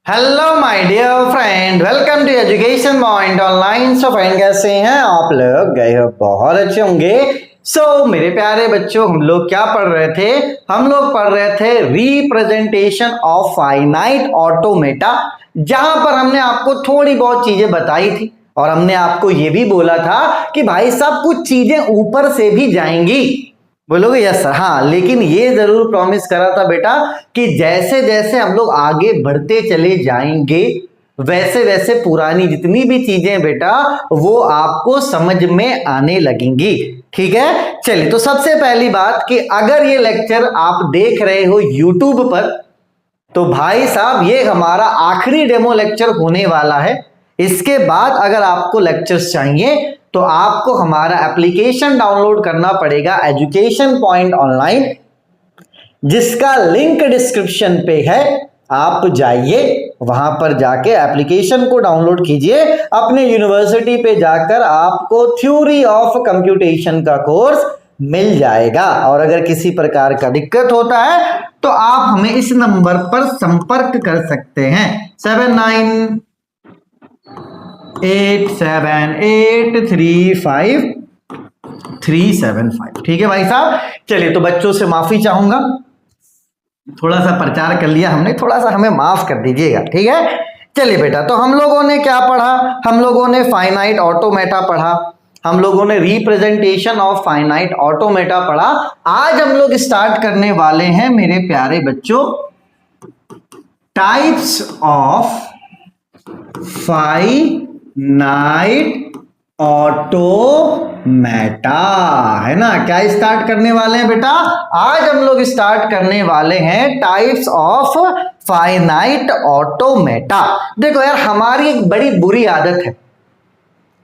Hello my dear friend, welcome to education point online. So friend, कैसे हैं आप लोग? गए हो बहुत अच्छे होंगे। मेरे प्यारे बच्चों, हम लोग क्या पढ़ रहे थे? हम लोग पढ़ रहे थे रिप्रेजेंटेशन ऑफ फाइनाइट ऑटोमेटा, जहां पर हमने आपको थोड़ी बहुत चीजें बताई थी और हमने आपको ये भी बोला था कि भाई साहब कुछ चीजें ऊपर से भी जाएंगी। बोलोगे यस सर? हाँ, लेकिन ये जरूर प्रॉमिस करा था बेटा कि जैसे जैसे हम लोग आगे बढ़ते चले जाएंगे वैसे वैसे पुरानी जितनी भी चीजें बेटा वो आपको समझ में आने लगेंगी। ठीक है, चलिए। तो सबसे पहली बात कि अगर ये लेक्चर आप देख रहे हो यूट्यूब पर, तो भाई साहब ये हमारा आखिरी डेमो लेक्चर होने वाला है। इसके बाद अगर आपको लेक्चर्स चाहिए तो आपको हमारा एप्लीकेशन डाउनलोड करना पड़ेगा, एजुकेशन पॉइंट ऑनलाइन, जिसका लिंक डिस्क्रिप्शन पे है। आप जाइए, वहां पर जाके एप्लीकेशन को डाउनलोड कीजिए। अपने यूनिवर्सिटी पे जाकर आपको थ्योरी ऑफ कंप्यूटेशन का कोर्स मिल जाएगा। और अगर किसी प्रकार का दिक्कत होता है तो आप हमें इस नंबर पर संपर्क कर सकते हैं, 7987835375। ठीक है भाई साहब, चलिए। तो बच्चों से माफी चाहूंगा, थोड़ा सा प्रचार कर लिया हमने, थोड़ा सा हमें माफ कर दीजिएगा। ठीक है, चलिए बेटा। तो हम लोगों ने क्या पढ़ा? हम लोगों ने फाइनाइट ऑटोमेटा पढ़ा, हम लोगों ने रिप्रेजेंटेशन ऑफ फाइनाइट ऑटोमेटा पढ़ा। आज हम लोग स्टार्ट करने वाले हैं मेरे प्यारे बच्चों, टाइप्स ऑफ फाइनाइट ऑटोमेटा, है ना? क्या स्टार्ट करने वाले हैं बेटा? आज हम लोग स्टार्ट करने वाले हैं टाइप्स ऑफ फाइनाइट ऑटोमेटा। देखो यार, हमारी एक बड़ी बुरी आदत है,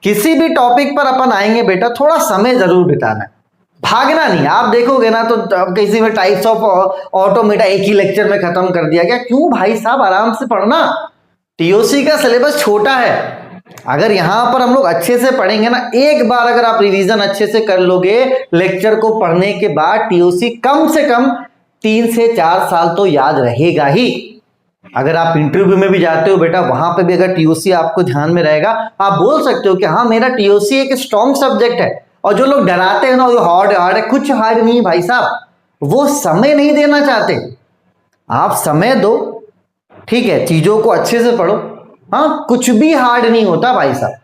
किसी भी टॉपिक पर अपन आएंगे बेटा थोड़ा समय जरूर बिताना है, भागना नहीं। आप देखोगे ना तो किसी में टाइप्स ऑफ ऑटोमेटा एक ही लेक्चर में खत्म कर दिया गया। क्यों भाई साहब? आराम से पढ़ना। टीओसी का सिलेबस छोटा है। अगर यहां पर हम लोग अच्छे से पढ़ेंगे ना, एक बार अगर आप रिवीजन अच्छे से कर लोगे लेक्चर को पढ़ने के बाद, टीओसी कम से कम 3 से 4 साल तो याद रहेगा ही। अगर आप इंटरव्यू में भी जाते हो बेटा, वहां पे भी अगर टीओसी आपको ध्यान में रहेगा, आप बोल सकते हो कि हाँ मेरा टीओसी एक स्ट्रॉन्ग सब्जेक्ट है। और जो लोग डराते हैं ना, वो हार्ड हार्ड है, कुछ हार्ड नहीं भाई साहब, वो समय नहीं देना चाहते। आप समय दो, ठीक है, चीजों को अच्छे से पढ़ो। हाँ, कुछ भी हार्ड नहीं होता भाई साहब,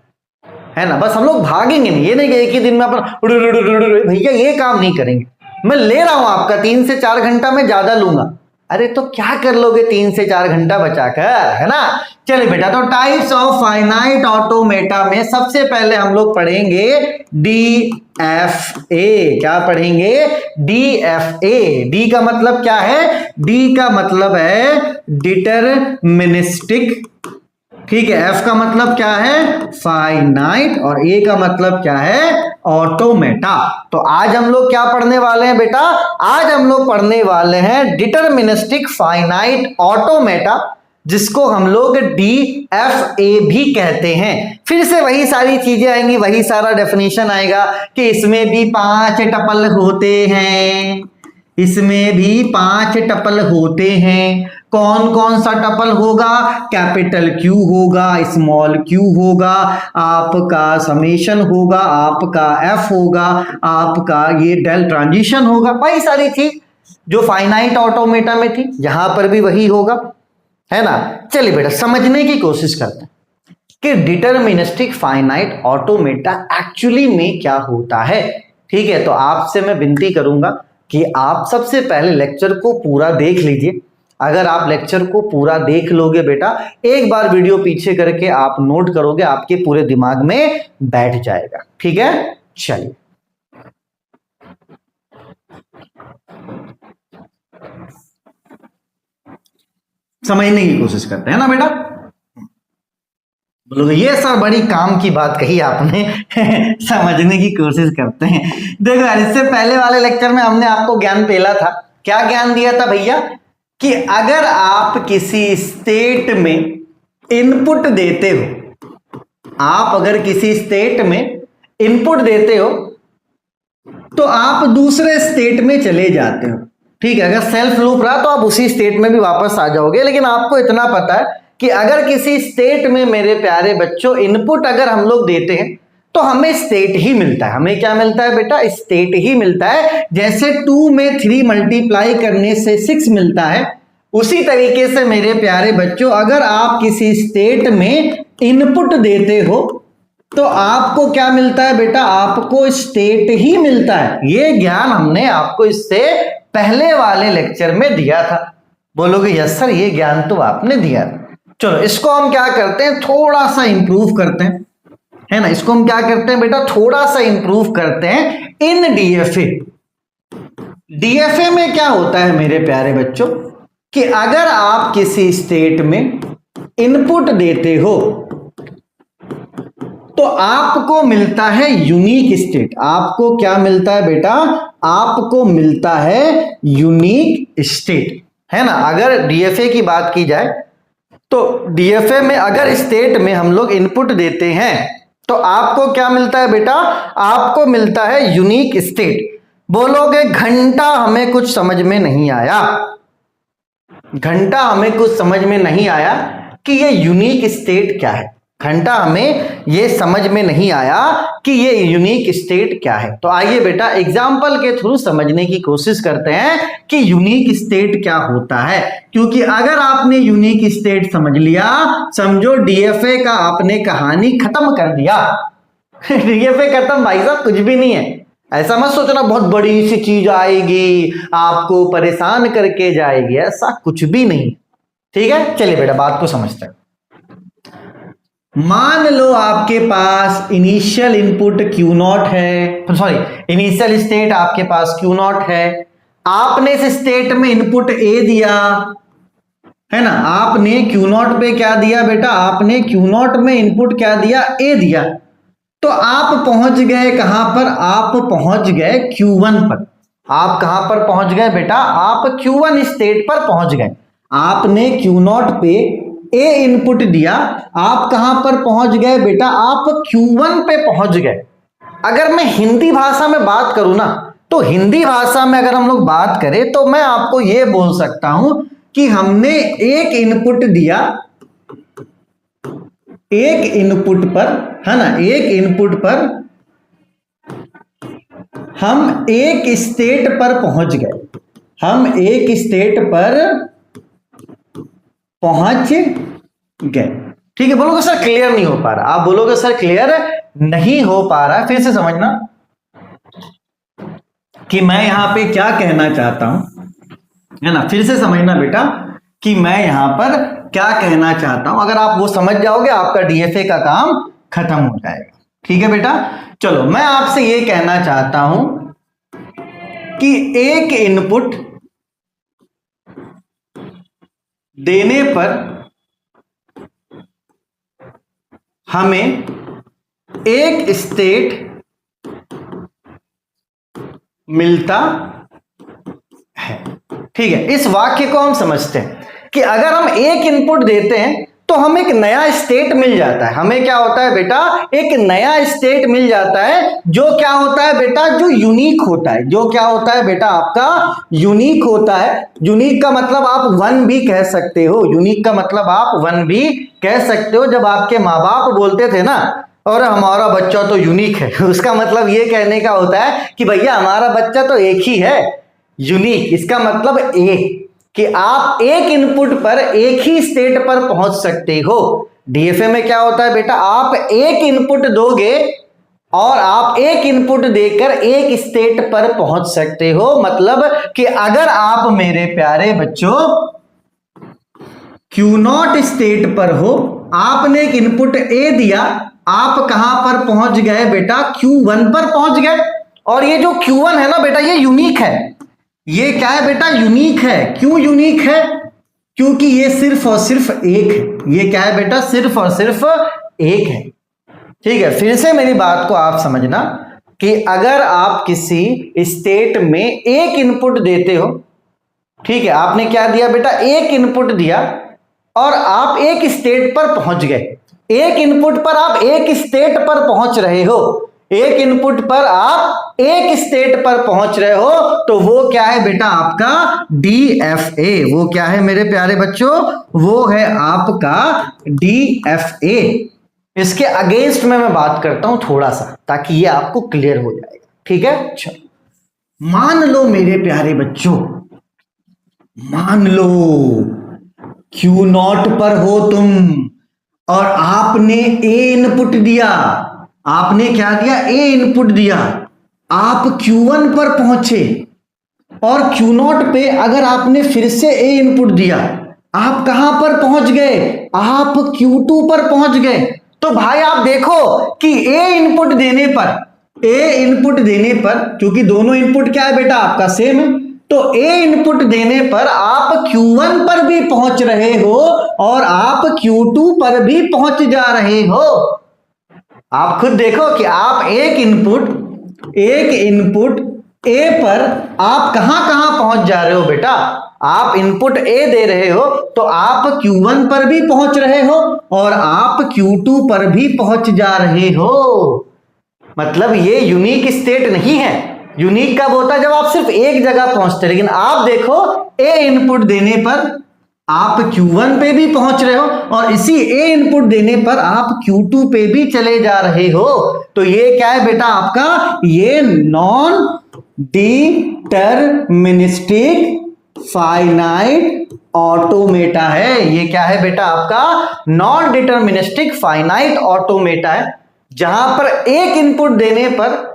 है ना? बस हम लोग भागेंगे नहीं, ये नहीं कि एक ही दिन में अपन भैया ये काम नहीं करेंगे। मैं ले रहा हूं आपका 3 से 4 घंटा में ज्यादा लूंगा। अरे तो क्या कर लोगे 3 से 4 घंटा बचाकर, है ना? चलिए बेटा, तो टाइप्स ऑफ फाइनाइट ऑटोमेटा में सबसे पहले हम लोग पढ़ेंगे DFA। क्या पढ़ेंगे? DFA। डी का मतलब क्या है? डी का मतलब है डिटरमिनिस्टिक, ठीक है। एफ का मतलब क्या है? फाइनाइट। और ए का मतलब क्या है? ऑटोमेटा। तो आज हम लोग क्या पढ़ने वाले हैं बेटा? आज हम लोग पढ़ने वाले हैं डिटरमिनिस्टिक फाइनाइट ऑटोमेटा, जिसको हम लोग DFA भी कहते हैं। फिर से वही सारी चीजें आएंगी, वही सारा डेफिनेशन आएगा कि इसमें भी 5 टपल होते हैं, इसमें भी 5 टपल होते हैं। कौन कौन सा टपल होगा? कैपिटल क्यू होगा, स्मॉल क्यू होगा, आपका समेशन होगा, आपका एफ होगा, आपका ये डेल ट्रांजिशन होगा। वही सारी चीज जो फाइनाइट ऑटोमेटा में थी, यहां पर भी वही होगा, है ना? चलिए बेटा, समझने की कोशिश करते हैं कि डिटरमिनिस्टिक फाइनाइट ऑटोमेटा एक्चुअली में क्या होता है। ठीक है, तो आपसे मैं विनती करूंगा कि आप सबसे पहले लेक्चर को पूरा देख लीजिए। अगर आप लेक्चर को पूरा देख लोगे बेटा, एक बार वीडियो पीछे करके आप नोट करोगे, आपके पूरे दिमाग में बैठ जाएगा। ठीक है, चलिए। समझने की कोशिश करते हैं ना बेटा? बोलोगे ये सर बड़ी काम की बात कही आपने समझने की कोशिश करते हैं। देखो यार, इससे पहले वाले लेक्चर में हमने आपको ज्ञान पेला था। क्या ज्ञान दिया था भैया? कि अगर आप किसी स्टेट में इनपुट देते हो, आप अगर किसी स्टेट में इनपुट देते हो तो आप दूसरे स्टेट में चले जाते हो। ठीक है, अगर सेल्फ लूप रहा तो आप उसी स्टेट में भी वापस आ जाओगे। लेकिन आपको इतना पता है कि अगर किसी स्टेट में मेरे प्यारे बच्चों इनपुट अगर हम लोग देते हैं तो हमें स्टेट ही मिलता है। हमें क्या मिलता है बेटा? स्टेट ही मिलता है। जैसे 2 में 3 मल्टीप्लाई करने से 6 मिलता है, उसी तरीके से मेरे प्यारे बच्चों अगर आप किसी स्टेट में इनपुट देते हो तो आपको क्या मिलता है बेटा? आपको स्टेट ही मिलता है। ये ज्ञान हमने आपको इससे पहले वाले लेक्चर में दिया था। बोलोगे यस सर, ये ज्ञान तो आपने दिया। चलो इसको हम क्या करते हैं, थोड़ा सा इंप्रूव करते हैं, है ना। इसको हम क्या करते हैं बेटा? थोड़ा सा इंप्रूव करते हैं इन डीएफए। डीएफए में क्या होता है मेरे प्यारे बच्चों कि अगर आप किसी स्टेट में इनपुट देते हो तो आपको मिलता है यूनिक स्टेट। आपको क्या मिलता है बेटा? आपको मिलता है यूनिक स्टेट, है ना। अगर डीएफए की बात की जाए तो डीएफए में अगर स्टेट में हम लोग इनपुट देते हैं तो आपको क्या मिलता है बेटा? आपको मिलता है यूनिक स्टेट। बोलोगे घंटा हमें कुछ समझ में नहीं आया, घंटा हमें कुछ समझ में नहीं आया कि ये यूनिक स्टेट क्या है। घंटा हमें ये समझ में नहीं आया कि ये यूनिक स्टेट क्या है। तो आइए बेटा एग्जाम्पल के थ्रू समझने की कोशिश करते हैं कि यूनिक स्टेट क्या होता है। क्योंकि अगर आपने यूनिक स्टेट समझ लिया, समझो डीएफए का आपने कहानी खत्म कर दिया। डीएफए खत्म भाई साहब, कुछ भी नहीं है। ऐसा मत सोचना बहुत बड़ी सी चीज आएगी आपको परेशान करके जाएगी, ऐसा कुछ भी नहीं। ठीक है, चलिए बेटा बात को समझते हैं। मान लो आपके पास इनिशियल इनपुट Q0 है, सॉरी इनिशियल स्टेट आपके पास Q0 है। आपने इस स्टेट में इनपुट A दिया, है ना। आपने Q0 पे क्या दिया बेटा? आपने Q0 में इनपुट क्या दिया? A दिया। तो आप पहुंच गए कहां पर? आप पहुंच गए Q1 पर। आप कहां पर पहुंच गए बेटा? आप Q1 स्टेट पर पहुंच गए। आपने Q0 पे A इनपुट दिया, आप कहां पर पहुंच गए बेटा? आप Q1 पे पहुंच गए। अगर मैं हिंदी भाषा में बात करूं ना, तो हिंदी भाषा में अगर हम लोग बात करें तो मैं आपको ये बोल सकता हूं कि हमने एक इनपुट दिया, एक इनपुट पर, है ना, एक इनपुट पर हम एक स्टेट पर पहुंच गए। हम एक स्टेट पर पहुंच गए। ठीक है, बोलोगे सर क्लियर नहीं हो पा रहा। आप बोलोगे सर क्लियर नहीं हो पा रहा। फिर से समझना कि मैं यहां पे क्या कहना चाहता हूं, है ना। फिर से समझना बेटा कि मैं यहां पर क्या कहना चाहता हूं। अगर आप वो समझ जाओगे आपका डीएफए का काम खत्म हो जाएगा। ठीक है बेटा, चलो मैं आपसे ये कहना चाहता हूं कि एक इनपुट देने पर हमें एक स्टेट मिलता है। ठीक है, इस वाक्य को हम समझते हैं कि अगर हम एक इनपुट देते हैं तो हमें एक नया स्टेट मिल जाता है। हमें क्या होता है बेटा? एक नया स्टेट मिल जाता है, जो क्या होता है बेटा? जो यूनिक होता है। जो क्या होता है बेटा? आपका यूनिक होता है। यूनिक का मतलब आप वन भी कह सकते हो। यूनिक का मतलब आप वन भी कह सकते हो। जब आपके माँ बाप बोलते थे ना, और हमारा बच्चा तो यूनिक है, उसका मतलब ये कहने का होता है कि भैया हमारा बच्चा तो एक ही है, यूनिक। इसका मतलब एक कि आप एक इनपुट पर एक ही स्टेट पर पहुंच सकते हो। डीएफए में क्या होता है बेटा? आप एक इनपुट दोगे और आप एक इनपुट देकर एक स्टेट पर पहुंच सकते हो। मतलब कि अगर आप मेरे प्यारे बच्चों Q0 स्टेट पर हो, आपने एक इनपुट A दिया, आप कहां पर पहुंच गए बेटा? Q1 पर पहुंच गए। और ये जो Q1 है ना बेटा, ये यूनिक है। ये क्या है बेटा? यूनिक है। क्यों यूनिक है? क्योंकि ये सिर्फ और सिर्फ एक है। ये क्या है बेटा? सिर्फ और सिर्फ एक है। ठीक है, फिर से मेरी बात को आप समझना कि अगर आप किसी स्टेट में एक इनपुट देते हो, ठीक है, आपने क्या दिया बेटा? एक इनपुट दिया और आप एक स्टेट पर पहुंच गए। एक इनपुट पर आप एक स्टेट पर पहुंच रहे हो। एक इनपुट पर आप एक स्टेट पर पहुंच रहे हो तो वो क्या है बेटा आपका DFA। वो क्या है मेरे प्यारे बच्चों, वो है आपका DFA। इसके अगेंस्ट में मैं बात करता हूं थोड़ा सा ताकि ये आपको क्लियर हो जाएगा, ठीक है। चलो मान लो मेरे प्यारे बच्चों, मान लो Q0 पर हो तुम और आपने A इनपुट दिया। आपने क्या दिया, A इनपुट दिया। आप Q1 पर पहुंचे और Q0 पे अगर आपने फिर से A इनपुट दिया, आप कहां पर पहुंच गए, आप Q2 पर पहुंच गए। तो भाई आप देखो कि A इनपुट देने पर क्योंकि दोनों इनपुट क्या है बेटा आपका सेम है, तो A इनपुट देने पर आप Q1 पर भी पहुंच रहे हो और आप Q2 पर भी पहुंच जा रहे हो। आप खुद देखो कि आप एक इनपुट A पर आप कहां कहां पहुंच जा रहे हो बेटा। आप इनपुट A दे रहे हो तो आप Q1 पर भी पहुंच रहे हो और आप Q2 पर भी पहुंच जा रहे हो। मतलब ये यूनिक स्टेट नहीं है। यूनिक कब होता है, जब आप सिर्फ एक जगह पहुंचते। लेकिन आप देखो A इनपुट देने पर आप Q1 पे भी पहुंच रहे हो और इसी A इनपुट देने पर आप Q2 पे भी चले जा रहे हो। तो ये क्या है बेटा आपका, ये नॉन डिटरमिनिस्टिक फाइनाइट ऑटोमेटा है। ये क्या है बेटा आपका नॉन डिटरमिनिस्टिक फाइनाइट ऑटोमेटा है, जहां पर एक इनपुट देने पर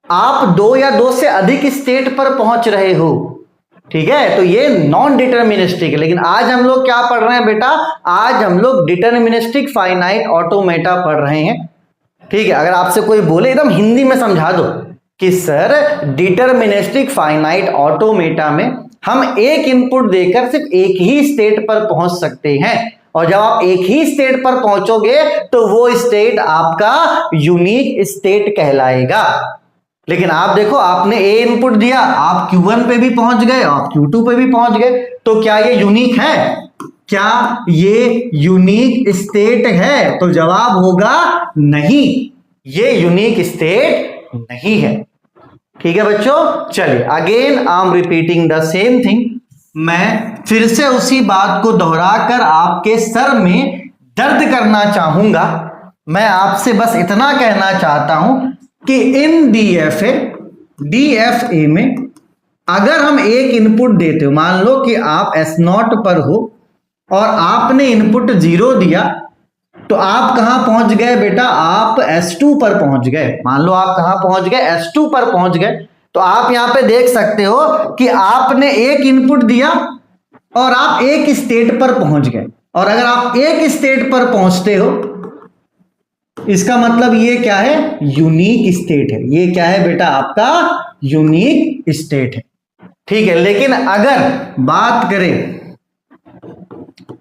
आप दो या दो से अधिक स्टेट पर पहुंच रहे हो, ठीक है। तो ये नॉन डिटरमिनिस्टिक है। लेकिन आज हम लोग क्या पढ़ रहे हैं बेटा, आज हम लोग डिटरमिनिस्टिक फाइनाइट ऑटोमेटा पढ़ रहे हैं, ठीक है। अगर आपसे कोई बोले एकदम हिंदी में समझा दो कि सर डिटरमिनिस्टिक फाइनाइट ऑटोमेटा में हम एक इनपुट देकर सिर्फ एक ही स्टेट पर पहुंच सकते हैं और जब आप एक ही स्टेट पर पहुंचोगे तो वो स्टेट आपका यूनिक स्टेट कहलाएगा। लेकिन आप देखो आपने A इनपुट दिया, आप Q1 पे भी पहुंच गए, आप Q2 पे भी पहुंच गए, तो क्या ये यूनिक है, क्या ये यूनिक स्टेट है? तो जवाब होगा नहीं, ये यूनिक स्टेट नहीं है, ठीक है बच्चों। चलिए again I am repeating the same thing. मैं फिर से उसी बात को दोहराकर आपके सर में दर्द करना चाहूंगा। मैं आपसे बस इतना कहना चाहता हूं कि इन DFA में अगर हम एक इनपुट देते हो, मान लो कि आप S0 पर हो और आपने इनपुट 0 दिया, तो आप कहां पहुंच गए बेटा, आप S2 पर पहुंच गए। मान लो आप कहां पहुंच गए, S2 पर पहुंच गए। तो आप यहां पे देख सकते हो कि आपने एक इनपुट दिया और आप एक स्टेट पर पहुंच गए। और अगर आप एक स्टेट पर पहुंचते हो, इसका मतलब ये क्या है, यूनिक स्टेट है। ये क्या है बेटा आपका यूनिक स्टेट है, ठीक है। लेकिन अगर बात करें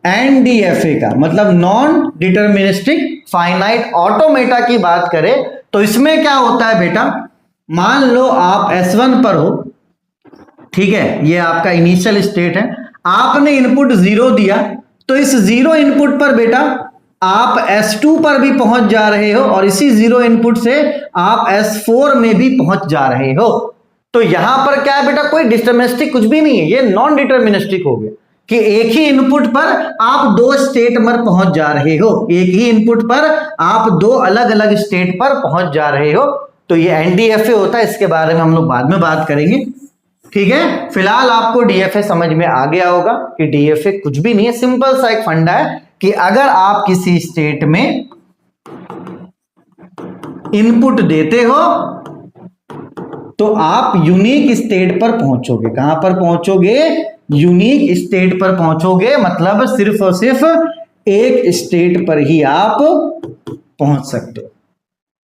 NDFA का, मतलब नॉन डिटरमिनिस्टिक फाइनाइट ऑटोमेटा की बात करें, तो इसमें क्या होता है बेटा, मान लो आप S1 पर हो, ठीक है, ये आपका इनिशियल स्टेट है। आपने इनपुट 0 दिया, तो इस 0 इनपुट पर बेटा आप S2 पर भी पहुंच जा रहे हो और इसी 0 इनपुट से आप S4 में भी पहुंच जा रहे हो। तो यहां पर क्या है बेटा, कोई डिटरमिनिस्टिक कुछ भी नहीं है, ये नॉन डिटरमिनिस्टिक हो गया कि एक ही इनपुट पर आप दो स्टेट पर पहुंच जा रहे हो। एक ही इनपुट पर आप दो अलग अलग स्टेट पर पहुंच जा रहे हो। तो ये NDFA होता है, इसके बारे में हम लोग बाद में बात करेंगे, ठीक है। फिलहाल आपको DFA समझ में आ गया होगा कि DFA कुछ भी नहीं है, सिंपल सा एक फंडा है कि अगर आप किसी स्टेट में इनपुट देते हो तो आप यूनिक स्टेट पर पहुंचोगे। कहां पर पहुंचोगे, यूनिक स्टेट पर पहुंचोगे, मतलब सिर्फ और सिर्फ एक स्टेट पर ही आप पहुंच सकते हो,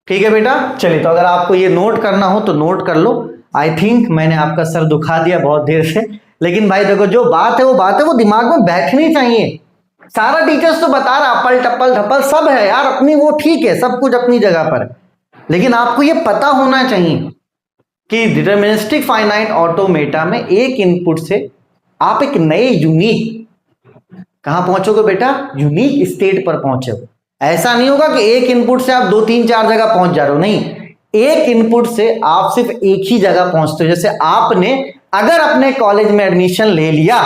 ठीक है बेटा। चलिए, तो अगर आपको ये नोट करना हो तो नोट कर लो। आई थिंक मैंने आपका सर दुखा दिया बहुत देर से, लेकिन भाई देखो जो बात है वो दिमाग में बैठनी चाहिए। सारा टीचर्स तो बता रहा अप्पल टप्पल धप्पल सब है यार अपनी, वो ठीक है, सब कुछ अपनी जगह पर है, लेकिन आपको ये पता होना चाहिए कि डिटरमिनिस्टिक फाइनाइट ऑटोमेटा में एक इनपुट से आप एक नए यूनिक कहां पहुंचोगे बेटा, यूनिक स्टेट पर पहुंचोगे। ऐसा नहीं होगा कि एक इनपुट से आप 2 3 4 जगह पहुंच जा रहे हो, नहीं, एक इनपुट से आप सिर्फ एक ही जगह पहुंचते हो। जैसे आपने अगर अपने कॉलेज में एडमिशन ले लिया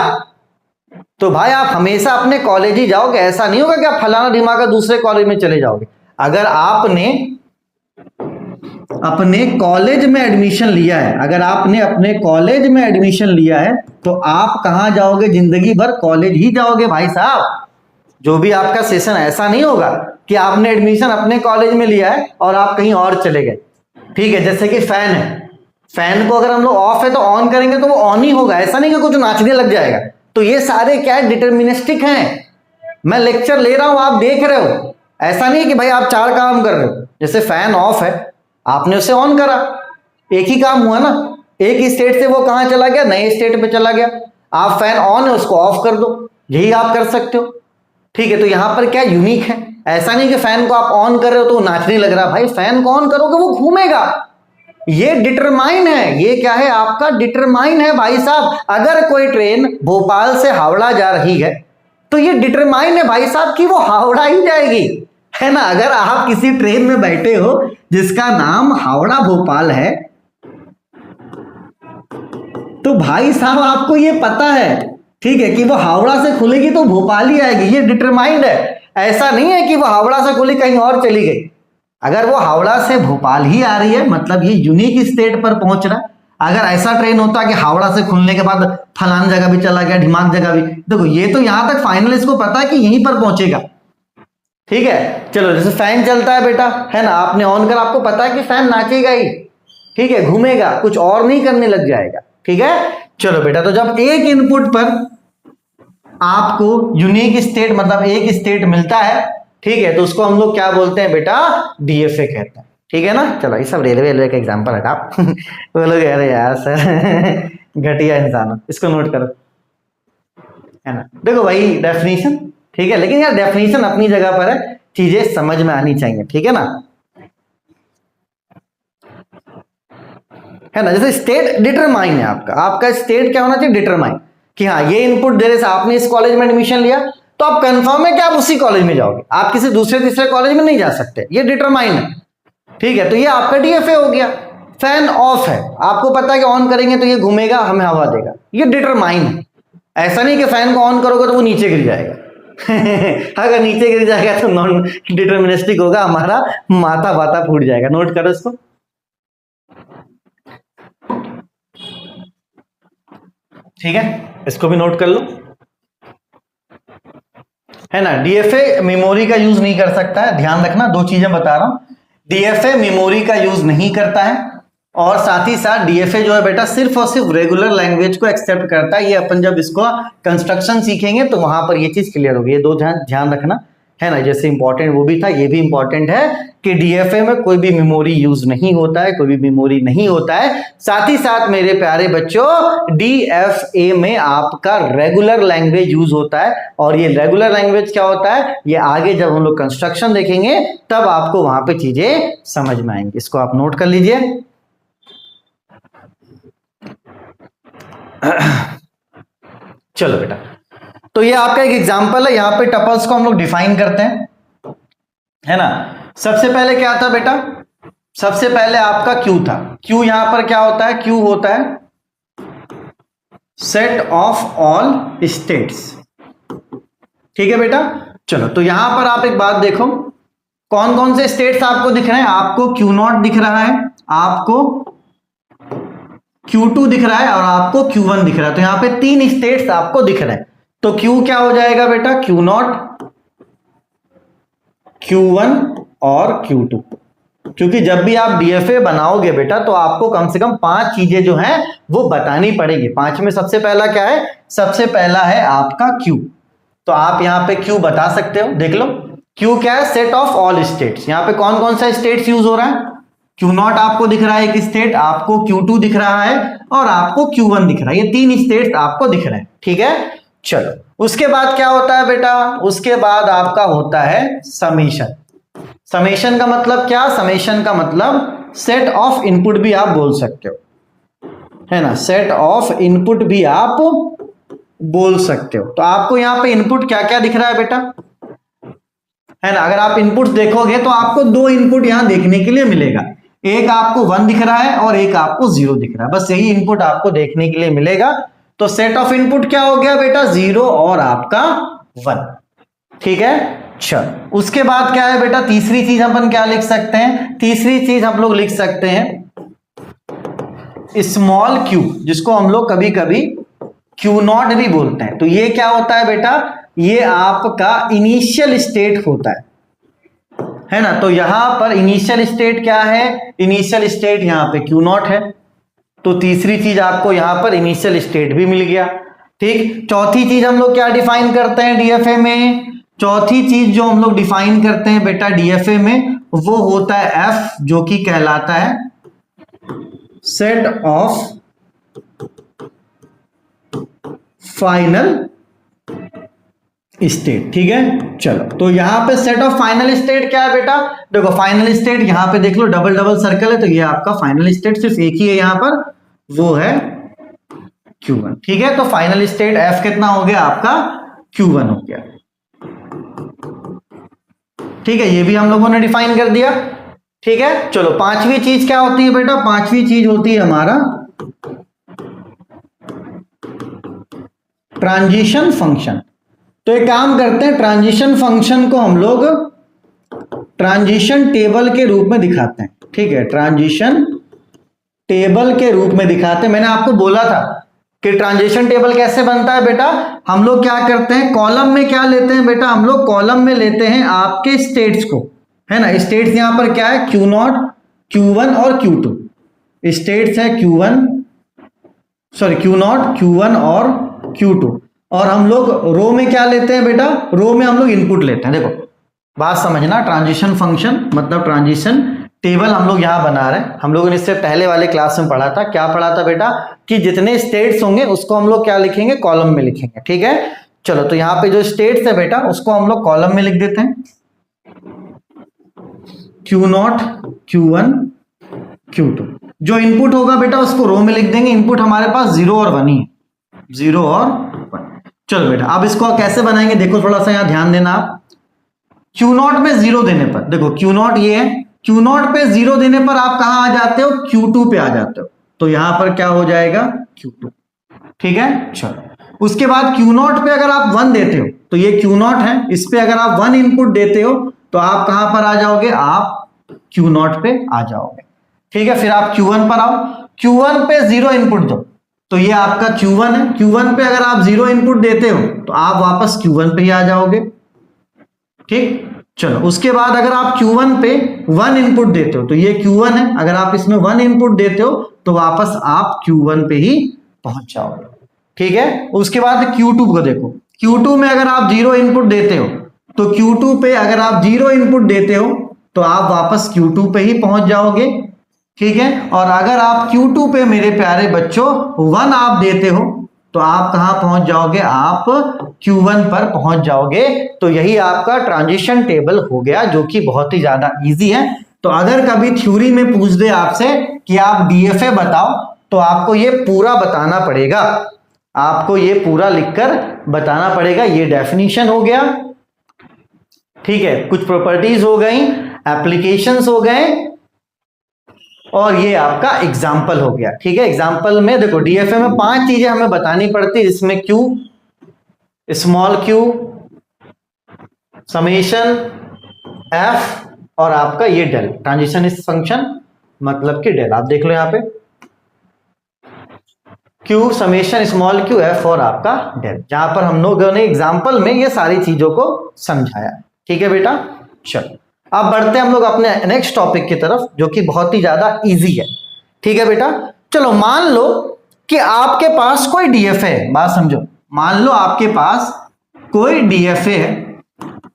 तो भाई आप हमेशा अपने कॉलेज ही जाओगे, ऐसा नहीं होगा कि आप फलाना ढिमाका दूसरे कॉलेज में चले जाओगे। अगर आपने अपने कॉलेज में एडमिशन लिया है, अगर आपने अपने कॉलेज में एडमिशन लिया है तो आप कहां जाओगे, जिंदगी भर कॉलेज ही जाओगे भाई साहब। जो भी आपका सेशन, ऐसा नहीं होगा कि आपने एडमिशन अपने कॉलेज में लिया है और आप कहीं और चले गए। ठीक है, जैसे कि फैन है, फैन को अगर हम लोग ऑफ है तो ऑन करेंगे तो वो ऑन ही होगा, ऐसा नहीं कि कुछ नाचने लग जाएगा। तो ये सारे क्या है, डिटर्मिनिस्टिक हैं। मैं लेक्चर ले रहा हूं, आप देख रहे हो, ऐसा नहीं है कि भाई आप चार काम कर रहे हो। जैसे फैन ऑफ है, आपने उसे ऑन करा, एक ही काम हुआ ना, एक स्टेट से वो कहां चला गया, नए स्टेट पे चला गया। आप फैन ऑन है, उसको ऑफ कर दो, यही आप कर सकते हो। ठीक है, तो यहां पर क्या यूनिक है, ऐसा नहीं कि फैन को आप ऑन कर रहे हो तो वो नाचने लग रहा। भाई फैन को ऑन करोगे वो घूमेगा, ये डिटरमाइन है। ये क्या है, आपका डिटरमाइन है भाई साहब। अगर कोई ट्रेन भोपाल से हावड़ा जा रही है तो ये डिटरमाइन है भाई साहब कि वो हावड़ा ही जाएगी, है ना। अगर आप किसी ट्रेन में बैठे हो जिसका नाम हावड़ा भोपाल है तो भाई साहब आपको ये पता है, ठीक है, कि वो हावड़ा से खुलेगी तो भोपाल ही आएगी, ये डिटरमाइंड है। ऐसा नहीं है कि वो हावड़ा से खुली कहीं और चली गई। अगर वो हावड़ा से भोपाल ही आ रही है मतलब ये यूनिक स्टेट पर पहुंच रहा है। अगर ऐसा ट्रेन होता कि हावड़ा से खुलने के बाद फलान जगह भी चला गया, ढिमाक जगह भी, देखो ये तो यहां तक फाइनल इसको पता है कि यहीं पर पहुंचेगा। ठीक है, चलो जैसे फैन चलता है बेटा, है ना, आपने ऑन कर, आपको पता है कि फैन नाचेगा ही, ठीक है, घूमेगा, कुछ और नहीं करने लग जाएगा। ठीक है, चलो बेटा, तो जब एक इनपुट पर आपको यूनिक स्टेट मतलब एक स्टेट मिलता है, ठीक है, तो उसको हम लोग क्या बोलते हैं बेटा, डीएफए कहते हैं। ठीक है ना। चलो ये सब रेलवे का एग्जांपल हटा वो लोग अरे यार सर घटिया इंसान हो, इसको नोट करो, है ना। देखो भाई डेफिनेशन, ठीक है, लेकिन यार डेफिनेशन अपनी जगह पर है, चीजें समझ में आनी चाहिए, ठीक है ना, है ना। जैसे स्टेट डिटरमाइन है आपका, आपका स्टेट क्या होना चाहिए, डिटरमाइन, कि हाँ ये इनपुट दे रहे से आपने इस कॉलेज में एडमिशन लिया तो आप कंफर्म है कि आप उसी कॉलेज में जाओगे, आप किसी दूसरे तीसरे कॉलेज में नहीं जा सकते, ये डिटरमाइन है। ठीक है, तो ये आपका डीएफए हो गया। फैन ऑफ है, आपको पता है कि ऑन करेंगे तो ये घूमेगा, हमें हवा देगा, ये डिटरमाइन है। ऐसा नहीं कि फैन को ऑन करोगे तो वो नीचे गिर जाएगा अगर नीचे गिर जाएगा तो नॉन डिटरमिनिस्टिक होगा, हमारा माथा वाता फूट जाएगा। नोट करो इसको, ठीक है, इसको भी नोट कर लो, है ना। डीएफए मेमोरी का यूज नहीं कर सकता है, ध्यान रखना, दो चीजें बता रहा हूं। डीएफए मेमोरी का यूज नहीं करता है और साथ ही साथ डीएफए जो है बेटा सिर्फ और सिर्फ रेगुलर लैंग्वेज को एक्सेप्ट करता है। ये अपन जब इसको कंस्ट्रक्शन सीखेंगे तो वहां पर ये चीज क्लियर होगी। ये दो ध्यान रखना, है ना। जैसे इंपॉर्टेंट वो भी था, ये भी इंपॉर्टेंट है कि डीएफए में कोई भी मेमोरी यूज नहीं होता है, कोई भी मेमोरी नहीं होता है। साथ ही साथ मेरे प्यारे बच्चों डीएफए में आपका रेगुलर लैंग्वेज यूज होता है, और ये रेगुलर लैंग्वेज क्या होता है ये आगे जब हम लोग कंस्ट्रक्शन देखेंगे तब आपको वहां पे चीजें समझ में आएंगी। इसको आप नोट कर लीजिए। चलो बेटा, तो ये आपका एक एग्जांपल है, यहां पे टपल्स को हम लोग डिफाइन करते हैं, है ना। सबसे पहले क्या था बेटा, सबसे पहले आपका क्यू था। क्यू यहां पर क्या होता है, क्यू होता है सेट ऑफ ऑल स्टेट्स। ठीक है बेटा, चलो तो यहां पर आप एक बात देखो, कौन कौन से स्टेट्स आपको दिख रहे हैं। आपको क्यू नॉट दिख रहा है, आपको Q2 दिख रहा है और आपको Q1 दिख रहा है। तो यहां पे तीन स्टेट्स आपको दिख रहे हैं। तो Q क्या हो जाएगा बेटा, Q0, Q1 और Q2। क्योंकि जब भी आप डीएफए बनाओगे बेटा तो आपको कम से कम 5 चीजें जो हैं वो बतानी पड़ेगी। 5 में सबसे पहला क्या है, सबसे पहला है आपका Q। तो आप यहां पे Q बता सकते हो, देख लो Q क्या है, सेट ऑफ ऑल स्टेट्स। यहां पे कौन कौन सा स्टेट्स यूज हो रहा है, Q0 आपको दिख रहा है एक स्टेट, आपको Q2 दिख रहा है और आपको Q1 दिख रहा है। ये तीन स्टेट्स आपको दिख रहे हैं, ठीक है। चलो उसके बाद क्या होता है बेटा, उसके बाद आपका होता है समेशन। समेशन का मतलब क्या, समेशन का मतलब सेट ऑफ इनपुट भी आप बोल सकते हो, है ना। सेट ऑफ इनपुट भी आप बोल सकते हो। तो आपको यहां पे इनपुट क्या क्या दिख रहा है बेटा, है ना। अगर आप इनपुट देखोगे तो आपको 2 इनपुट यहां देखने के लिए मिलेगा। एक आपको 1 दिख रहा है और एक आपको 0 दिख रहा है, बस यही इनपुट आपको देखने के लिए मिलेगा। तो सेट ऑफ इनपुट क्या हो गया बेटा, 0 और आपका 1। ठीक है, चलो उसके बाद क्या है बेटा, तीसरी चीज अपन क्या लिख सकते हैं, तीसरी चीज हम लोग लिख सकते हैं स्मॉल क्यू, जिसको हम लोग कभी कभी क्यू नॉट भी बोलते हैं। तो ये क्या होता है बेटा, ये आपका इनिशियल स्टेट होता है ना। तो यहां पर इनिशियल स्टेट क्या है, इनिशियल स्टेट यहां पे क्यू नॉट है। तो तीसरी चीज आपको यहां पर इनिशियल स्टेट भी मिल गया। ठीक, चौथी चीज हम लोग क्या डिफाइन करते हैं डीएफए में, चौथी चीज जो हम लोग डिफाइन करते हैं बेटा डीएफए में, वो होता है एफ, जो कि कहलाता है सेट ऑफ फाइनल स्टेट। ठीक है, चलो तो यहां पे सेट ऑफ फाइनल स्टेट क्या है बेटा, देखो फाइनल स्टेट यहां पे देख लो डबल डबल सर्कल है, तो ये आपका फाइनल स्टेट सिर्फ एक ही है यहां पर, वो है Q1। ठीक है, तो फाइनल स्टेट F कितना हो गया आपका, Q1 हो गया। ठीक है, ये भी हम लोगों ने डिफाइन कर दिया। ठीक है, चलो पांचवी चीज क्या होती है बेटा, पांचवी चीज होती है हमारा ट्रांजिशन फंक्शन। तो एक काम करते हैं, ट्रांजिशन फंक्शन को हम लोग ट्रांजिशन टेबल के रूप में दिखाते हैं। ठीक है, ट्रांजिशन टेबल के रूप में दिखाते हैं। मैंने आपको बोला था कि ट्रांजिशन टेबल कैसे बनता है बेटा, हम लोग क्या करते हैं, कॉलम में क्या लेते हैं बेटा, हम लोग कॉलम में लेते हैं आपके स्टेट्स को, है ना। स्टेट्स यहां पर क्या है, Q0, Q1 और Q2 स्टेट्स है, Q0, Q1 और Q2। और हम लोग रो में क्या लेते हैं बेटा, रो में हम लोग इनपुट लेते हैं। देखो बात समझना, ट्रांजिशन फंक्शन मतलब ट्रांजिशन टेबल हम लोग यहां बना रहे हैं। हम लोगों ने इससे पहले वाले क्लास में पढ़ा था, क्या पढ़ा था बेटा, कि जितने स्टेट्स होंगे उसको हम लोग क्या लिखेंगे, कॉलम में लिखेंगे। ठीक है, चलो तो यहाँ पे जो स्टेट्स है बेटा उसको हम लोग कॉलम में लिख देते हैं, Q0, Q1, Q2। जो इनपुट होगा बेटा उसको रो में लिख देंगे। इनपुट हमारे पास 0 और 1 ही है, 0 और 1। चलो बेटा अब इसको कैसे बनाएंगे, देखो थोड़ा सा यहां ध्यान देना आप। Q0 में 0 देने पर, देखो Q0 ये है, Q0 पे 0 देने पर आप कहां आ जाते हो, Q2 पे आ जाते हो। तो यहां पर क्या हो जाएगा, Q2। ठीक है, चलो उसके बाद Q0 पे अगर आप 1 देते हो तो ये Q0 है, इस पे अगर आप 1 इनपुट देते हो तो आप कहां पर आ जाओगे, आप Q0 पे आ जाओगे। ठीक है, फिर आप Q1 पर आओ, Q1 पे 0 इनपुट दो तो ये आपका Q1 है। Q1 पे अगर आप 0 इनपुट देते हो तो आप वापस Q1 पे ही आ जाओगे। ठीक, चलो उसके बाद अगर आप Q1 पे 1 इनपुट देते हो तो ये Q1 है, अगर आप इसमें 1 इनपुट देते हो तो वापस आप Q1 पे ही पहुंच जाओगे। ठीक है, उसके बाद Q2 को देखो, Q2 में अगर आप 0 इनपुट देते हो तो Q2 पे अगर आप 0 इनपुट देते हो तो आप वापस Q2 पे ही पहुंच जाओगे। ठीक है, और अगर आप Q2 पे मेरे प्यारे बच्चों 1 आप देते हो तो आप कहां पहुंच जाओगे, आप Q1 पर पहुंच जाओगे। तो यही आपका ट्रांजिशन टेबल हो गया, जो कि बहुत ही ज्यादा इजी है। तो अगर कभी थ्योरी में पूछ दे आपसे कि आप डीएफए बताओ तो आपको ये पूरा बताना पड़ेगा, आपको ये पूरा लिखकर बताना पड़ेगा। ये डेफिनेशन हो गया, ठीक है, कुछ प्रॉपर्टीज हो गई, एप्लीकेशंस हो गए, और ये आपका एग्जाम्पल हो गया। ठीक है, एग्जाम्पल में देखो डीएफए में 5 चीजें हमें बतानी पड़ती है, जिसमें Q, small Q, summation, F और आपका ये डेल, ट्रांजिशन फंक्शन मतलब कि डेल। आप देख लो यहाँ पे Q, summation, small Q, F और आपका डेल, जहां पर हम लोगों ने एग्जाम्पल में ये सारी चीजों को समझाया। ठीक है बेटा, चलो अब बढ़ते हैं हम लोग अपने नेक्स्ट टॉपिक की तरफ, जो कि बहुत ही ज्यादा इजी है। ठीक है बेटा, चलो मान लो कि आपके पास कोई डीएफए है, बात समझो, मान लो आपके पास कोई डीएफए है।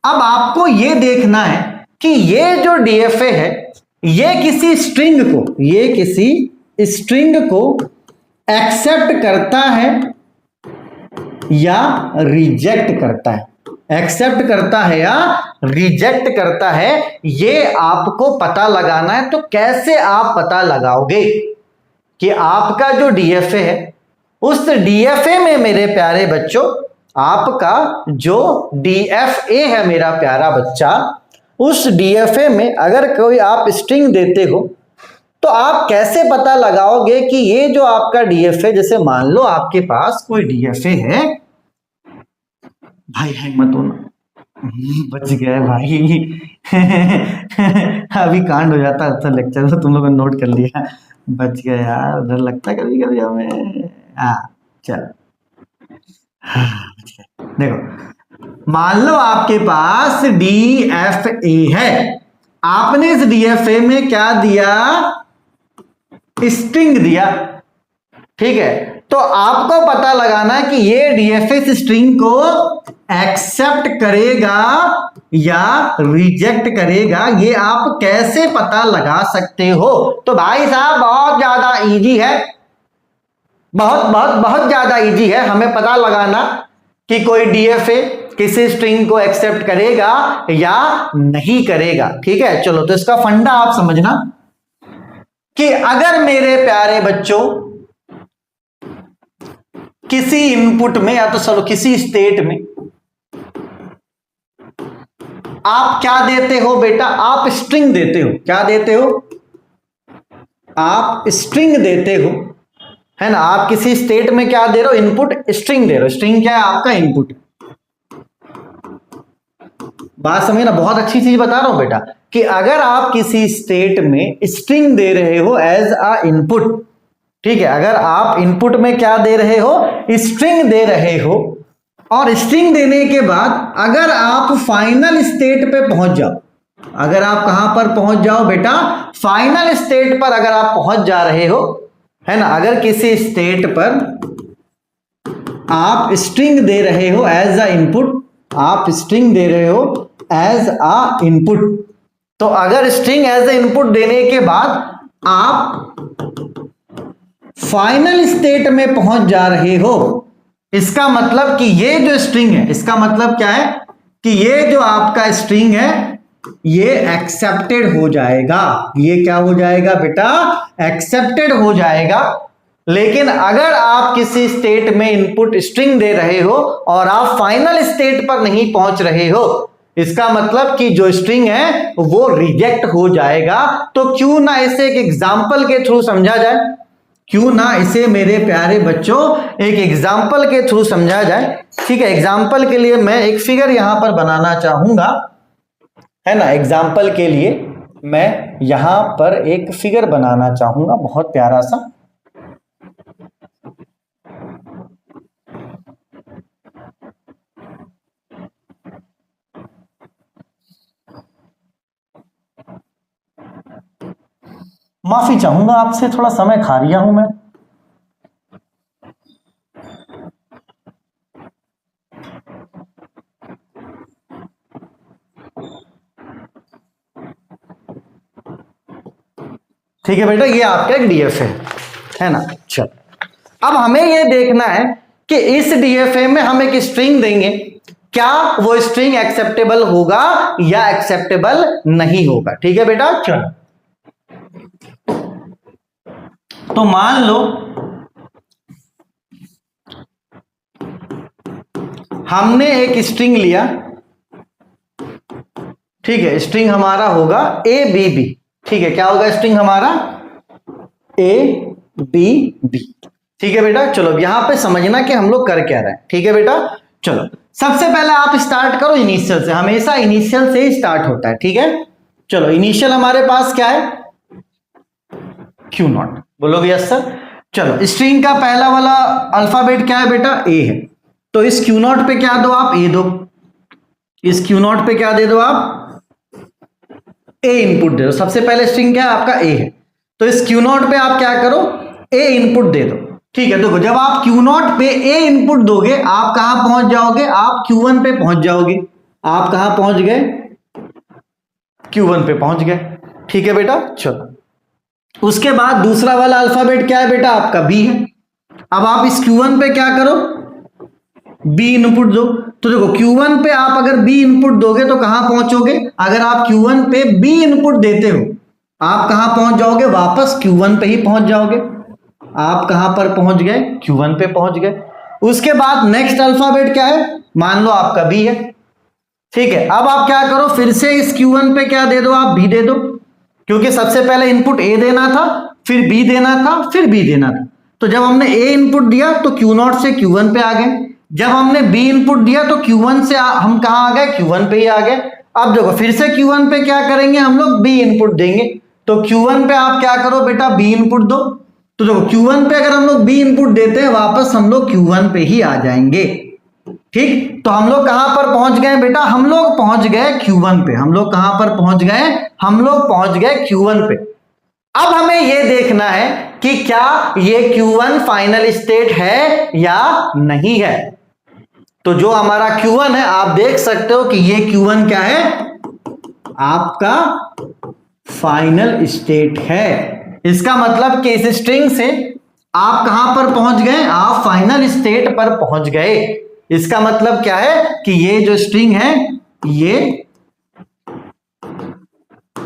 अब आपको ये देखना है कि ये जो डीएफए है ये किसी स्ट्रिंग को एक्सेप्ट करता है या रिजेक्ट करता है, एक्सेप्ट करता है या रिजेक्ट करता है, ये आपको पता लगाना है। तो कैसे आप पता लगाओगे कि आपका जो डीएफए है, उस डीएफए में मेरे प्यारे बच्चों, आपका जो डीएफए है मेरा प्यारा बच्चा, उस डीएफए में अगर कोई आप स्ट्रिंग देते हो तो आप कैसे पता लगाओगे कि ये जो आपका डीएफए, जैसे मान लो आपके पास कोई डीएफए है, भाई हैंग मत होना, बच गए भाई। अभी कांड हो जाता अच्छा लेक्चर, तो तुम लोगों ने नोट कर लिया, बच गए यार, डर लगता है कभी कभी हमें। हाँ चल, देखो मान लो आपके पास डीएफए है, आपने इस डीएफए में क्या दिया, स्ट्रिंग दिया, ठीक है। तो आपको पता लगाना है कि ये डीएफए स्ट्रिंग को एक्सेप्ट करेगा या रिजेक्ट करेगा, ये आप कैसे पता लगा सकते हो। तो भाई साहब बहुत ज्यादा इजी है, बहुत बहुत बहुत ज्यादा इजी है हमें पता लगाना कि कोई डीएफए किसी स्ट्रिंग को एक्सेप्ट करेगा या नहीं करेगा, ठीक है। चलो तो इसका फंडा आप समझना कि अगर मेरे प्यारे बच्चों किसी इनपुट में या तो चलो किसी स्टेट में आप क्या देते हो बेटा, आप स्ट्रिंग देते हो, क्या देते हो, आप स्ट्रिंग देते हो, है ना। आप किसी स्टेट में क्या दे रहे हो, इनपुट स्ट्रिंग दे रहे हो। स्ट्रिंग क्या है, आपका इनपुट। बात समझे ना, बहुत अच्छी चीज बता रहा हूं बेटा कि अगर आप किसी स्टेट में स्ट्रिंग दे रहे हो एज अ इनपुट, ठीक है, अगर आप इनपुट में क्या दे रहे हो, स्ट्रिंग दे रहे हो, और स्ट्रिंग देने के बाद अगर आप फाइनल स्टेट पे पहुंच जाओ, अगर आप कहां पर पहुंच जाओ बेटा, फाइनल स्टेट पर अगर आप पहुंच जा रहे हो, है ना, अगर किसी स्टेट पर आप स्ट्रिंग दे रहे हो एज अ इनपुट, आप स्ट्रिंग दे रहे हो एज अ इनपुट, तो अगर स्ट्रिंग एज अ इनपुट देने के बाद आप फाइनल स्टेट में पहुंच जा रहे हो, इसका मतलब कि ये जो स्ट्रिंग है, इसका मतलब क्या है कि ये जो आपका स्ट्रिंग है ये एक्सेप्टेड हो जाएगा। ये क्या हो जाएगा बेटा, एक्सेप्टेड हो जाएगा। लेकिन अगर आप किसी स्टेट में इनपुट स्ट्रिंग दे रहे हो और आप फाइनल स्टेट पर नहीं पहुंच रहे हो, इसका मतलब कि जो स्ट्रिंग है वो रिजेक्ट हो जाएगा। तो क्यों ना इसे एक एग्जांपल के थ्रू समझा जाए, क्यों ना इसे मेरे प्यारे बच्चों एक एग्जाम्पल के थ्रू समझा जाए, ठीक है। एग्जाम्पल के लिए मैं एक फिगर यहां पर बनाना चाहूंगा, है ना। एग्जाम्पल के लिए मैं यहां पर एक फिगर बनाना चाहूंगा, बहुत प्यारा सा। माफी चाहूंगा आपसे, थोड़ा समय खा रिया हूं मैं। ठीक है बेटा, ये आपका एक डीएफए है ना। चल अब हमें ये देखना है कि इस डीएफए में हम एक स्ट्रिंग देंगे, क्या वो स्ट्रिंग एक्सेप्टेबल होगा या एक्सेप्टेबल नहीं होगा, ठीक है बेटा। चलो तो मान लो हमने एक स्ट्रिंग लिया, ठीक है, स्ट्रिंग हमारा होगा ए बी बी, ठीक है, क्या होगा स्ट्रिंग हमारा, ए बी बी, ठीक है बेटा। चलो यहां पे समझना कि हम लोग कर क्या रहे हैं, ठीक है बेटा। चलो सबसे पहले आप स्टार्ट करो इनिशियल से, हमेशा इनिशियल से ही स्टार्ट होता है, ठीक है। चलो इनिशियल हमारे पास क्या है, क्यू नॉट, बोलोगे यस सर। चलो स्ट्रिंग का पहला वाला अल्फाबेट क्या है बेटा, ए है, तो इस क्यू नॉट पे क्या दो आप, ए दो, इस क्यू नॉट पे क्या दे दो आप, ए इनपुट दे दो। सबसे पहले स्ट्रिंग क्या है आपका, ए है, तो इस क्यू नॉट पे आप क्या करो, ए इनपुट दे दो, ठीक है। देखो जब आप क्यू नॉट पे ए इनपुट दोगे आप कहां पहुंच जाओगे, आप Q1 पे पहुंच जाओगे। आप कहां पहुंच गए, Q1 पे पहुंच गए, ठीक है बेटा। चलो उसके बाद दूसरा वाला अल्फाबेट क्या है बेटा, आपका बी है। अब आप इस Q1 पे क्या करो, बी इनपुट दो। तो देखो Q1 पे आप अगर बी इनपुट दोगे तो कहां पहुंचोगे, अगर आप Q1 पे बी इनपुट देते हो आप कहां पहुंच जाओगे, वापस Q1 पे ही पहुंच जाओगे। आप कहां पर पहुंच गए, Q1 पे पहुंच गए। उसके बाद नेक्स्ट अल्फाबेट क्या है, मान लो आपका बी है, ठीक है। अब आप क्या करो, फिर से इस Q1 पे क्या दे दो, आप बी दे दो, क्योंकि सबसे पहले इनपुट ए देना था, फिर बी देना था, फिर बी देना था। तो जब हमने ए इनपुट दिया तो Q0 से Q1 पे आ गए, जब हमने बी इनपुट दिया तो Q1 से हम कहां आ गए, Q1 पे ही आ गए। अब देखो फिर से Q1 पे क्या करेंगे, हम लोग बी इनपुट देंगे। तो Q1 पे आप क्या करो बेटा, बी इनपुट दो। तो देखो Q1 पे अगर हम लोग बी इनपुट देते हैं, वापस हम लोग Q1 पे ही आ जाएंगे। ठीक, तो हम लोग कहां पर पहुंच गए बेटा, हम लोग पहुंच गए Q1 पे। हम लोग कहां पर पहुंच गए, हम लोग पहुंच गए Q1 पे। अब हमें यह देखना है कि क्या ये Q1 फाइनल स्टेट है या नहीं है। तो जो हमारा Q1 है, आप देख सकते हो कि ये Q1 क्या है, आपका फाइनल स्टेट है। इसका मतलब कि इस स्ट्रिंग से आप कहां पर पहुंच गए, आप फाइनल स्टेट पर पहुंच गए। इसका मतलब क्या है कि ये जो स्ट्रिंग है ये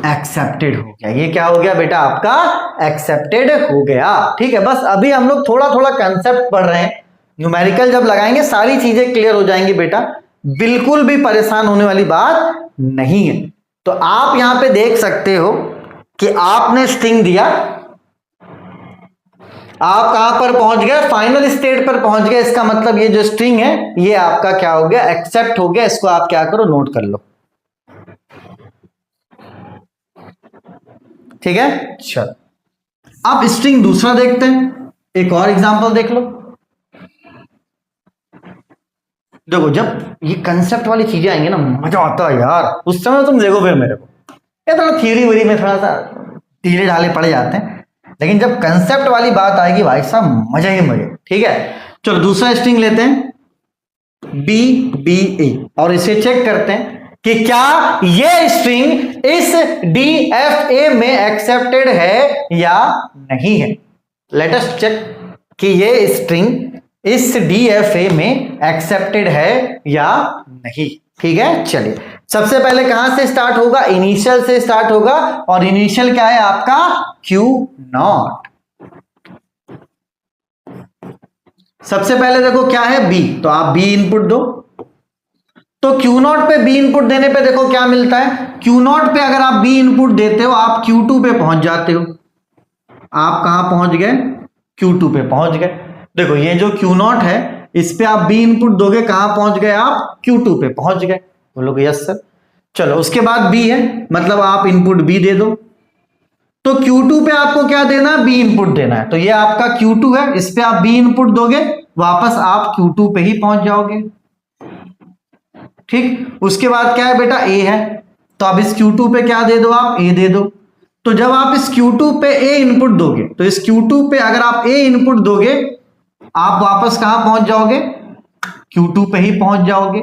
एक्सेप्टेड हो गया। ये क्या हो गया बेटा, आपका एक्सेप्टेड हो गया। ठीक है, बस अभी हम लोग थोड़ा थोड़ा कंसेप्ट पढ़ रहे हैं। न्यूमेरिकल जब लगाएंगे सारी चीजें क्लियर हो जाएंगी बेटा, बिल्कुल भी परेशान होने वाली बात नहीं है। तो आप यहां पे देख सकते हो कि आपने स्ट्रिंग दिया, आप कहां पर पहुंच गए, फाइनल स्टेट पर पहुंच गए। इसका मतलब ये जो स्ट्रिंग है ये आपका क्या हो गया, एक्सेप्ट हो गया। इसको आप क्या करो, नोट कर लो। ठीक है, चल अब स्ट्रिंग दूसरा देखते हैं, एक और एग्जांपल देख लो। देखो जब ये कंसेप्ट वाली चीजें आएंगी ना, मजा आता है यार। उस समय तुम देखो फिर मेरे को ये थोड़ा थियरी वरी में थोड़ा सा ढीले ढाले पड़ जाते हैं, लेकिन जब कंसेप्ट वाली बात आएगी भाई साहब, मजा ही मजे। ठीक है, चलो दूसरा स्ट्रिंग लेते हैं BBA और इसे चेक करते हैं कि क्या ये स्ट्रिंग इस DFA में एक्सेप्टेड है या नहीं है। लेट अस चेक कि ये स्ट्रिंग इस DFA में एक्सेप्टेड है या नहीं। ठीक है, चलिए सबसे पहले कहां से स्टार्ट होगा, इनिशियल से स्टार्ट होगा। और इनिशियल क्या है आपका, Q0। सबसे पहले देखो क्या है, B, तो आप B इनपुट दो। तो Q0 पे B इनपुट देने पे देखो क्या मिलता है, Q0 पे अगर आप B इनपुट देते हो आप Q2 पे पहुंच जाते हो। आप कहां पहुंच गए, Q2 पे पहुंच गए। देखो ये जो Q0 है इस पे आप B इनपुट दोगे, कहां पहुंच गए आप, Q2 पे पहुंच गए। बोलोगे यस सर। चलो उसके बाद B है, मतलब आप इनपुट B दे दो। तो Q2 पे आपको क्या देना, B इनपुट देना है। तो ये आपका Q2 है, इस पे आप B इनपुट दोगे, वापस आप Q2 पे ही पहुंच जाओगे। ठीक, उसके बाद क्या है बेटा, A है, तो अब इस Q2 पे क्या दे दो, आप A दे दो। तो जब आप इस Q2 पे A इनपुट दोगे, तो इस Q2 पे अगर आप A इनपुट दोगे, आप वापस कहां पहुंच जाओगे, Q2 पे ही पहुंच जाओगे।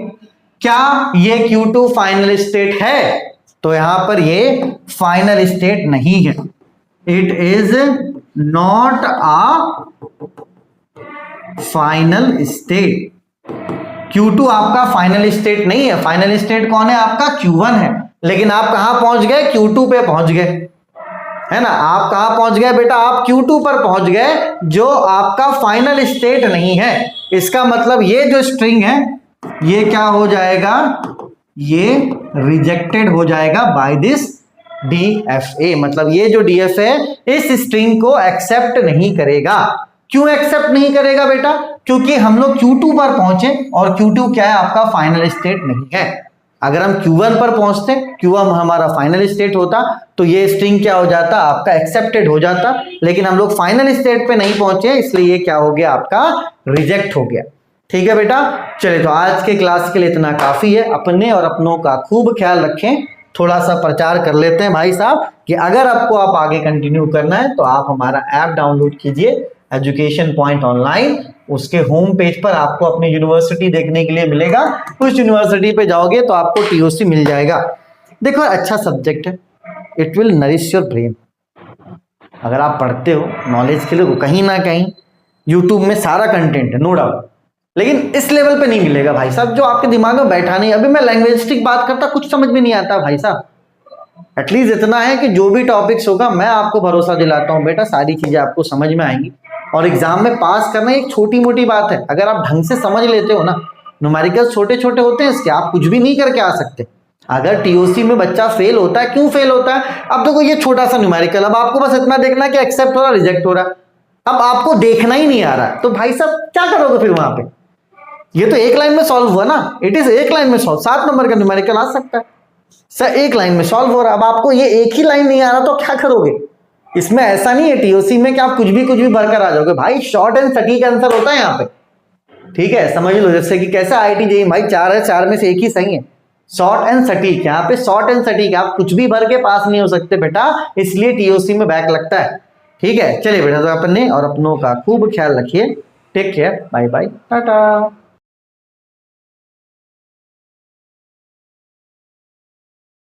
क्या ये Q2 फाइनल स्टेट है, तो यहां पर ये फाइनल स्टेट नहीं है। It is not a final state. Q2 आपका फाइनल स्टेट नहीं है। फाइनल स्टेट कौन है, आपका Q1 है। लेकिन आप कहां पहुंच गए, Q2 पे पहुंच गए, है ना। आप कहां पहुंच गए बेटा, आप Q2 पर पहुंच गए, जो आपका फाइनल स्टेट नहीं है। इसका मतलब ये जो स्ट्रिंग है ये क्या हो जाएगा, ये रिजेक्टेड हो जाएगा बाय दिस DFA। मतलब ये जो DFA इस स्ट्रिंग को एक्सेप्ट नहीं करेगा। क्यों एक्सेप्ट नहीं करेगा बेटा, क्योंकि हम लोग Q2 पर पहुंचे और Q2 क्या है, आपका फाइनल स्टेट नहीं है। अगर हम Q1 पर पहुंचते, Q1 हमारा फाइनल स्टेट होता, तो ये स्ट्रिंग क्या हो जाता, आपका एक्सेप्टेड हो जाता। लेकिन हम लोग फाइनल स्टेट पे नहीं पहुंचे, इसलिए ये क्या हो गया, आपका रिजेक्ट हो गया। ठीक है बेटा, चलिए तो आज के क्लास के लिए इतना काफी है। अपने और अपनों का खूब ख्याल रखें। थोड़ा सा प्रचार कर लेते हैं भाई साहब कि अगर आपको आप आगे कंटिन्यू करना है तो आप हमारा ऐप डाउनलोड कीजिए, एजुकेशन पॉइंट ऑनलाइन। उसके होम पेज पर आपको अपनी यूनिवर्सिटी देखने के लिए मिलेगा। उस यूनिवर्सिटी पे जाओगे तो आपको TOC मिल जाएगा। देखो अच्छा सब्जेक्ट है, it will nourish your brain. अगर आप पढ़ते हो नॉलेज के लिए, कहीं ना कहीं यूट्यूब में सारा कंटेंट है, नो डाउट, लेकिन इस लेवल पे नहीं मिलेगा भाई साहब, जो आपके दिमाग में बैठा नहीं। अभी मैं लैंग्वेजिस्टिक बात करता, कुछ समझ में नहीं आता भाई साहब। एटलीस्ट इतना है कि जो भी टॉपिक्स होगा, मैं आपको भरोसा दिलाता हूँ बेटा सारी चीजें आपको समझ में आएंगी। और एग्जाम में पास करना एक छोटी मोटी बात है, अगर आप ढंग से समझ लेते हो ना। न्यूमेरिकल्स छोटे छोटे होते हैं इसके, आप कुछ भी नहीं करके आ सकते। अगर टीओसी में बच्चा फेल होता है, क्यों फेल होता है? अब देखो ये छोटा सा न्यूमेरिकल, अब आपको बस इतना देखना कि एक्सेप्ट हो रहा, रिजेक्ट हो रहा, अब आपको देखना ही नहीं आ रहा, तो भाई साहब क्या करोगे फिर वहां पे? ये तो एक लाइन में सॉल्व हुआ ना, इट इज एक लाइन में सॉल्व, 7 नंबर का न्यूमेरिकल आ सकता है सर, एक लाइन में सॉल्व हो रहा। अब आपको ये एक ही लाइन नहीं आ रहा तो क्या करोगे? इसमें ऐसा नहीं है टीओसी में कि आप कुछ भी भरकर आ जाओगे भाई, शॉर्ट एंड सटीक आंसर होता है यहाँ पे, ठीक है? समझ लो, जैसे कि कैसे आईआईटी जेईई भाई 4 है, 4 में से एक ही सही है, शॉर्ट एंड सटीक। यहाँ पे शॉर्ट एंड सटीक, आप कुछ भी भर के पास नहीं हो सकते बेटा, इसलिए टीओसी में बैक लगता है, ठीक है? चलिए बेटा, तो अपने और अपनों का खूब ख्याल रखिए, take care, bye bye, Tata.